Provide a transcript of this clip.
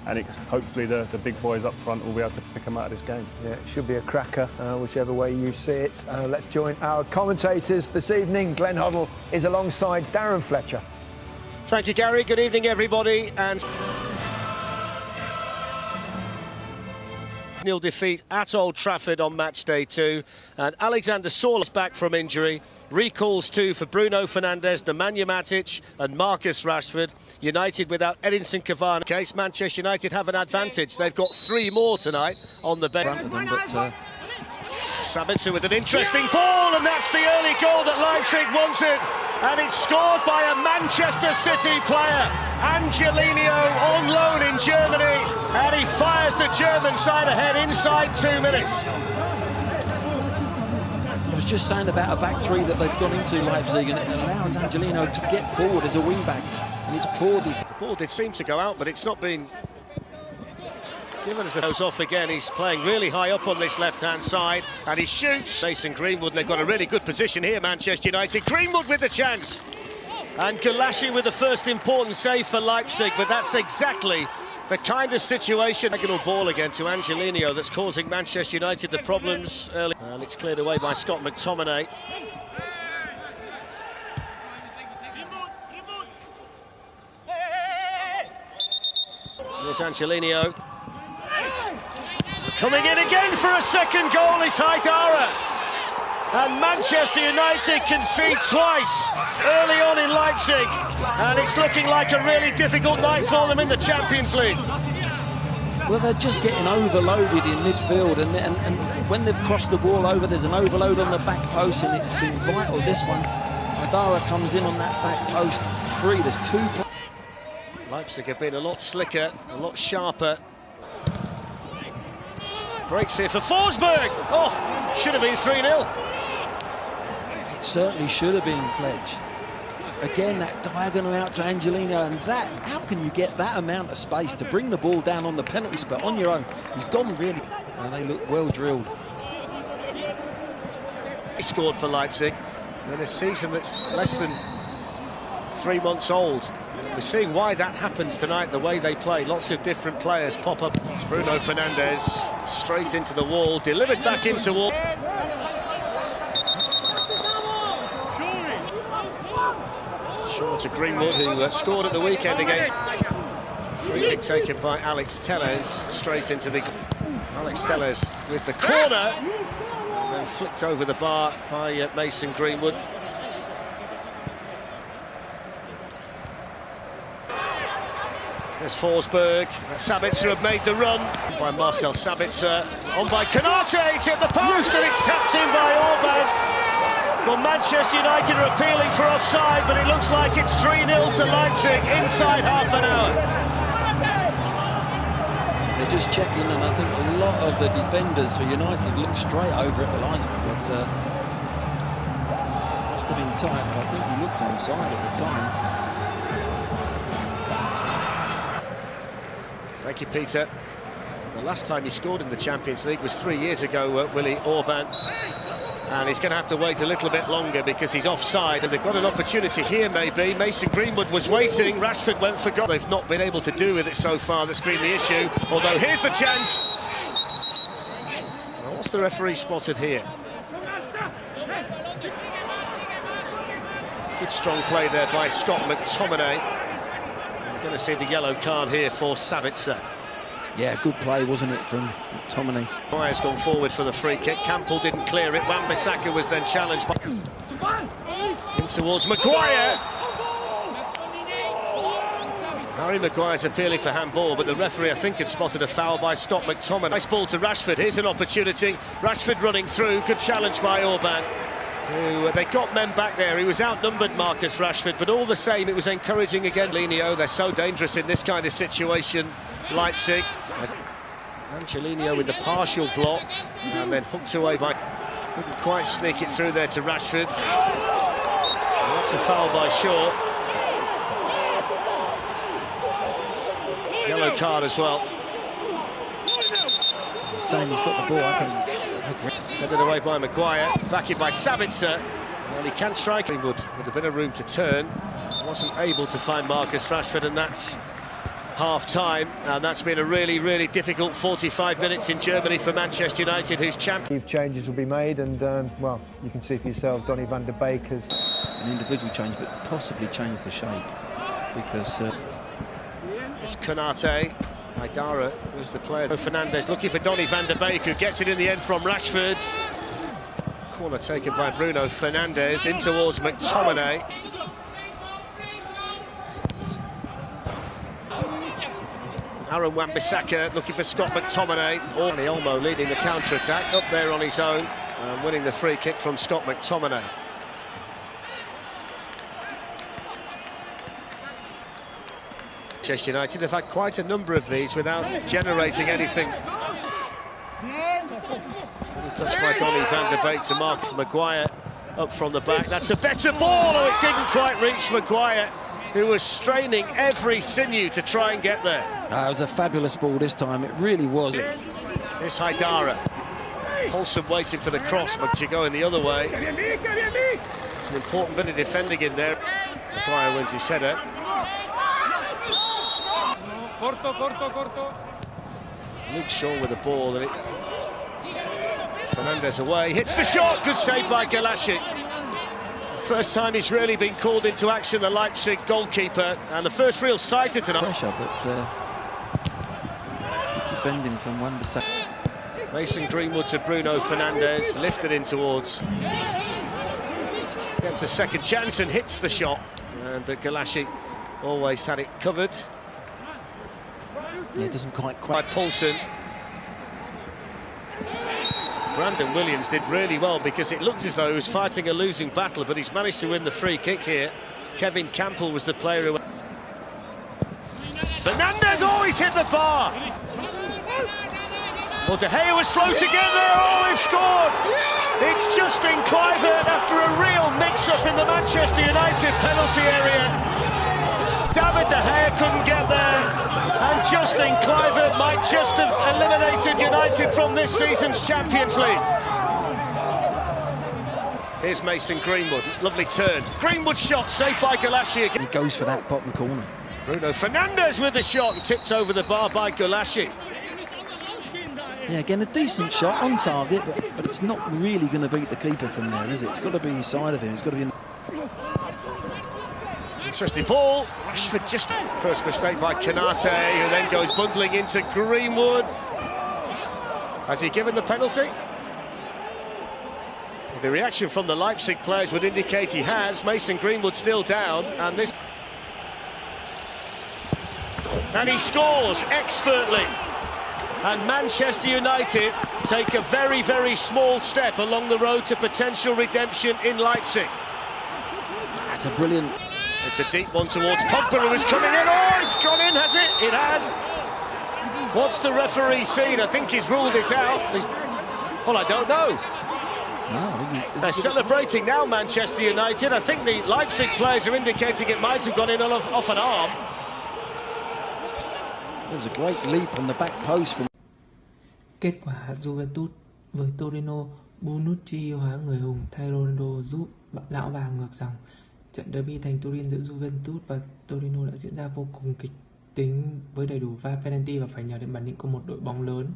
and hopefully the big boys up front will be able to pick them out of this game. Yeah, it should be a cracker, whichever way you see it. Let's join our commentators this evening. Glenn Hoddle is alongside Darren Fletcher. Thank you, Gary. Good evening, everybody. And 0 defeat at Old Trafford on match day 2, and Alexander Sorloth back from injury. Recalls too for Bruno Fernandes, Nemanja Matic and Marcus Rashford. United without Edinson Cavani. In case Manchester United have an advantage, they've got 3 more tonight on the bench. Sabitzer with an interesting ball, and that's the early goal that Leipzig wanted, and it's scored by a Manchester City player, Angelino, on loan in Germany, and he fires the German side ahead inside 2 minutes. I was just saying about a back three that they've gone into, Leipzig, and it allows Angelino to get forward as a wing back, and it's poorly. The ball did seem to go out, but it's not been given as it goes off again. He's playing really high up on this left-hand side, and he shoots. Mason Greenwood, they've got a really good position here, Manchester United. Greenwood with the chance, and Gulashi with the first important save for Leipzig, but that's exactly the kind of situation. Diagonal ball again to Angelino that's causing Manchester United the problems early, and it's cleared away by Scott McTominay. Here's Angelino. Coming in again for a second goal is Haidara. And Manchester United concede twice early on in Leipzig. And it's looking like a really difficult night for them in the Champions League. Well, they're just getting overloaded in midfield, and when they've crossed the ball over, there's an overload on the back post, and it's been vital, this one. Haidara comes in on that back post free. There's 2 Leipzig have been a lot slicker, a lot sharper. Breaks here for Forsberg. Oh, should have been 3-0. It certainly should have been, Fletch. Again, that diagonal out to Angelino, and that, how can you get that amount of space to bring the ball down on the penalty spot on your own? He's gone really, and they look well drilled. He scored for Leipzig in a season that's less than 3 months old. We're seeing why that happens tonight, the way they play. Lots of different players pop up. It's Bruno Fernandes, straight into the wall, delivered back into wall. Short to Greenwood, who scored at the weekend against. Free kick taken by Alex Telles, straight into the. Alex Telles with the corner, and then flicked over the bar by Mason Greenwood. There's Forsberg. Sabitzer have made the run by Marcel Sabitzer. On by Konate, it's at the post, and it's tapped in by Orban. Well, Manchester United are appealing for offside, but it looks like it's 3-0 to Leipzig inside half an hour. They're just checking, and I think a lot of the defenders for United look straight over at the linesman, but must have been tight, but I think he looked onside at the time. Thank you, Peter. The last time he scored in the Champions League was 3 years ago, Willy Orban. And he's going to have to wait a little bit longer because he's offside, and they've got an opportunity here, maybe. Mason Greenwood was waiting, Rashford went for goal. They've not been able to do with it so far, that's been the issue. Although, here's the chance. Well, what's the referee spotted here? Good strong play there by Scott McTominay. Going to see the yellow card here for Sabitzer. Yeah, good play, wasn't it, from McTominay? Maguire's gone forward for the free kick. Campbell didn't clear it. Wan-Bissaka was then challenged by... in towards Maguire. Harry Maguire's appealing for handball, but the referee, I think, had spotted a foul by Scott McTominay. Nice ball to Rashford. Here's an opportunity. Rashford running through. Good challenge by Orban. They got men back there. He was outnumbered, Marcus Rashford, but all the same, it was encouraging again. Lenio, they're so dangerous in this kind of situation. Leipzig. Angelino with the partial block, and then hooked away by... couldn't quite sneak it through there to Rashford. And that's a foul by Shaw. Yellow card as well. He's saying he's got the ball. I can... Headed away by Maguire, back in by Sabitzer. Well, he can strike. Greenwood with a bit of room to turn. Wasn't able to find Marcus Rashford, and that's half-time, and that's been a really, really difficult 45 minutes in Germany for Manchester United, who's champion. Changes will be made, and well, you can see for yourself, Donny van der Beek has an individual change, but possibly change the shape, because it's Konate. Haidara was the player. Fernandes looking for Donny van der Beek, who gets it in the end from Rashford. Corner taken by Bruno Fernandes in towards McTominay. Aaron Wan-Bissaka looking for Scott McTominay. Dani Olmo leading the counter-attack, up there on his own, and winning the free kick from Scott McTominay. Manchester United have had quite a number of these without generating anything. Touched by Donny van der Beek to Mark Maguire up from the back. That's a better ball. Oh, it didn't quite reach Maguire, who was straining every sinew to try and get there. It was a fabulous ball this time, it really was. It's Haidara. Paulson waiting for the cross, but you go in the other way. It's an important bit of defending in there. Maguire wins his header. Luke Shaw with the ball, and Fernandes away, hits the shot, good save by Galassi. First time he's really been called into action, the Leipzig goalkeeper, and the first real sighter tonight. Pressure, but defending from Wan-Bissaka. Mason Greenwood to Bruno Fernandes, lifted in towards. Gets a second chance and hits the shot, and Galassi always had it covered. Yeah, it doesn't quite. By Paulson. Brandon Williams did really well, because it looked as though he was fighting a losing battle, but he's managed to win the free kick here. Kevin Campbell was the player who... Fernandes, oh, he's hit the bar! Well, De Gea was slow to get there, oh, they've scored! It's Justin Kluivert after a real mix-up in the Manchester United penalty area. David De Gea couldn't get there, and Justin Kluivert might just have eliminated United from this season's Champions League. Here's Mason Greenwood, lovely turn. Greenwood shot, saved by Galassi again. He goes for that bottom corner. Bruno Fernandes with the shot, and tipped over the bar by Galassi. Yeah, again, a decent shot on target, but it's not really going to beat the keeper from there, is it? It's got to be his side of him, it's got to be... Interesting ball. Rashford just first mistake by Konate, who then goes bundling into Greenwood. Has he given the penalty? The reaction from the Leipzig players would indicate he has. Mason Greenwood still down, and this... And he scores expertly. And Manchester United take a very, very small step along the road to potential redemption in Leipzig. That's a brilliant... It's a deep one towards Pogba, who is coming in. Oh, it's gone in, has it? It has. What's the referee seen? I think he's ruled it out. Well, I don't know. No, they're celebrating now, Manchester United. I think the Leipzig players are indicating it might have gone in off an arm. It was a great leap on the back post from... Kết quả Juventus với Torino, Bonucci hóa người hùng thay Ronaldo giúp lão vàng ngược dòng. Trận derby thành Turin giữa Juventus và Torino đã diễn ra vô cùng kịch tính với đầy đủ pha penalty và phải nhờ đến bản lĩnh của một đội bóng lớn.